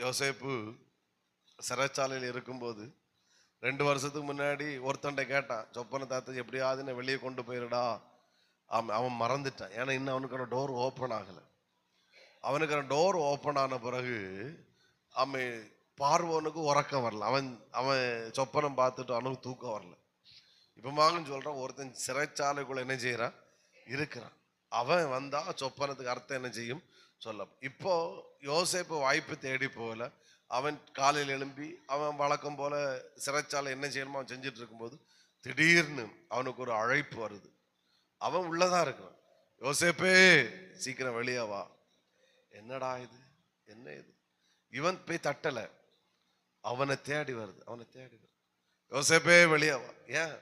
யோசேப்பு சிறைச்சாலையில் இருக்கும்போது 2 வருஷத்துக்கு முன்னாடி ஒருத்தன்ட்ட கேட்டான், சொப்பன தாத்தா எப்படியாவது என்ன வெளியே கொண்டு போயிருடா. அவன் மறந்துட்டான். ஏன்னா இன்னும் அவனுக்கான டோர் ஓப்பன் ஆகலை. அவனுக்கான டோர் ஓப்பன் ஆன பிறகு அவன் பார்வோனுக்கு உறக்கம் வரல. அவன் அவன் சொப்பனம் பார்த்துட்டு அவனுக்கு தூக்கம் வரல. இப்போ வாங்கன்னு சொல்றான், ஒருத்தன் சிறைச்சாலைக்குள்ள என்ன செய்யறான் இருக்கிறான். அவன் வந்தா சொப்பனத்துக்கு அர்த்தம் என்ன செய்யும் சொல்ல. இப்போ யோசேப்பு வாய்ப்பு தேடி போகல. அவன் காலையில் எழும்பி அவன் வழக்கம் போல சிறைச்சாலை என்ன செய்யணுமோ அவன் செஞ்சுட்டு இருக்கும்போது திடீர்னு அவனுக்கு ஒரு அழைப்பு வருது. அவன் உள்ளதான் இருக்கிறான். யோசேப்பே சீக்கிரம் வெளியே வா. என்னடா இது, என்ன இது? இவன் போய் தட்டல, அவனை தேடி வருது. யோசேப்பே வெளியே வா. ஏன்?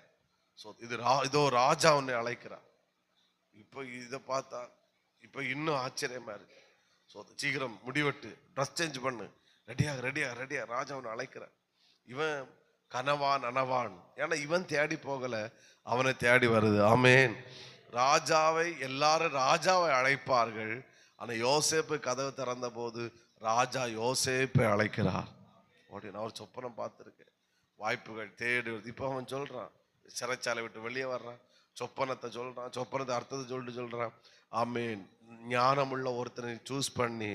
இதோ ராஜா உன்னை அழைக்கிறான். இப்போ இதை பார்த்தா இப்போ இன்னும் ஆச்சரியமா இருக்கு. சீக்கிரம் முடிவெட்டு, ட்ரெஸ் சேஞ்ச் பண்ணு, ரெடியா ராஜா உன்னை அழைக்கிறான். இவன் கனவான் அனவான், ஏன்னா இவன் தேடி போகல, அவனை தேடி வருது. ஆமேன். எல்லாரும் ராஜாவை அழைப்பார்கள். ஆனா யோசேப்பு கதவு திறந்த போது ராஜா யோசேப்பை அழைக்கிறார். நான் ஒரு சொப்பனம் பார்த்துருக்கேன். வாய்ப்புகள் தேடி வருது. இப்போ அவன் சொல்றான், சிறைச்சாலை விட்டு வெளியே வர்றான், சொப்பனத்தை சொல்றான், சொப்பனத்தை அர்த்தத்தை சொல்றான். ஆமேன். ஞானமுள்ள ஒருத்தனை சூஸ் பண்ணி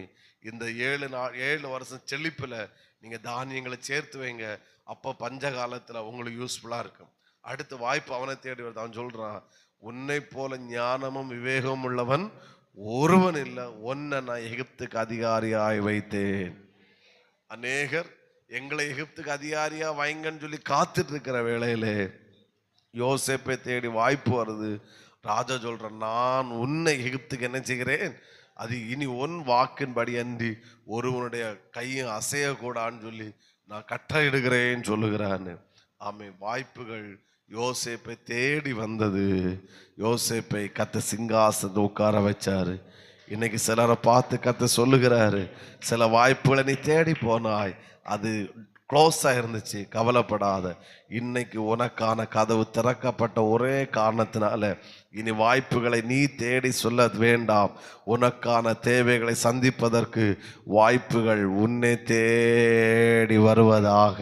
இந்த 7 வருஷம் செழிப்புல நீங்க தானியங்களை சேர்த்து வைங்க. அப்ப பஞ்ச காலத்துல உங்களுக்கு யூஸ்ஃபுல்லா இருக்கும். அடுத்த வாய்ப்பு அவனை தேடி வருது. அவன் சொல்றான், உன்னை போல ஞானமும் விவேகமும் உள்ளவன் ஒருவன் இல்லை, உன்னை நான் எகிப்துக்கு அதிகாரியாய் வைத்தேன். அநேகர் எங்களை எகிப்துக்கு அதிகாரியா வைங்கன்னு சொல்லி காத்துட்டு இருக்கிற வேளையிலே யோசேப்பை தேடி வாய்ப்பு வருது. ராஜா சொல்ற, நான் உன்னை எகிப்துக்கு என்ன செய்கிறேன், அது இனி உன் வாக்கின்படி அன்றி ஒருவனுடைய கையும் அசையக்கூடான்னு சொல்லி நான் கட்டளையிடுகிறேன்னு சொல்லுகிறான்னு. ஆமை. வாய்ப்புகள் யோசேப்பை தேடி வந்தது. யோசேப்பை கத்த சிங்காசனத்தை உட்கார வச்சாரு. இன்னைக்கு சிலரை பார்த்து கத்த சொல்லுகிறாரு, சில வாய்ப்புகளை நீ தேடி போனாய், அது க்ளோஸா இருந்துச்சு, கவலைப்படாத. இன்னைக்கு உனக்கான கதவு திறக்கப்பட்ட ஒரே காரணத்தினால இனி வாய்ப்புகளை நீ தேடி சொல்ல வேண்டாம். உனக்கான தேவைகளை சந்திப்பதற்கு வாய்ப்புகள் உன்னை தேடி வருவதாக.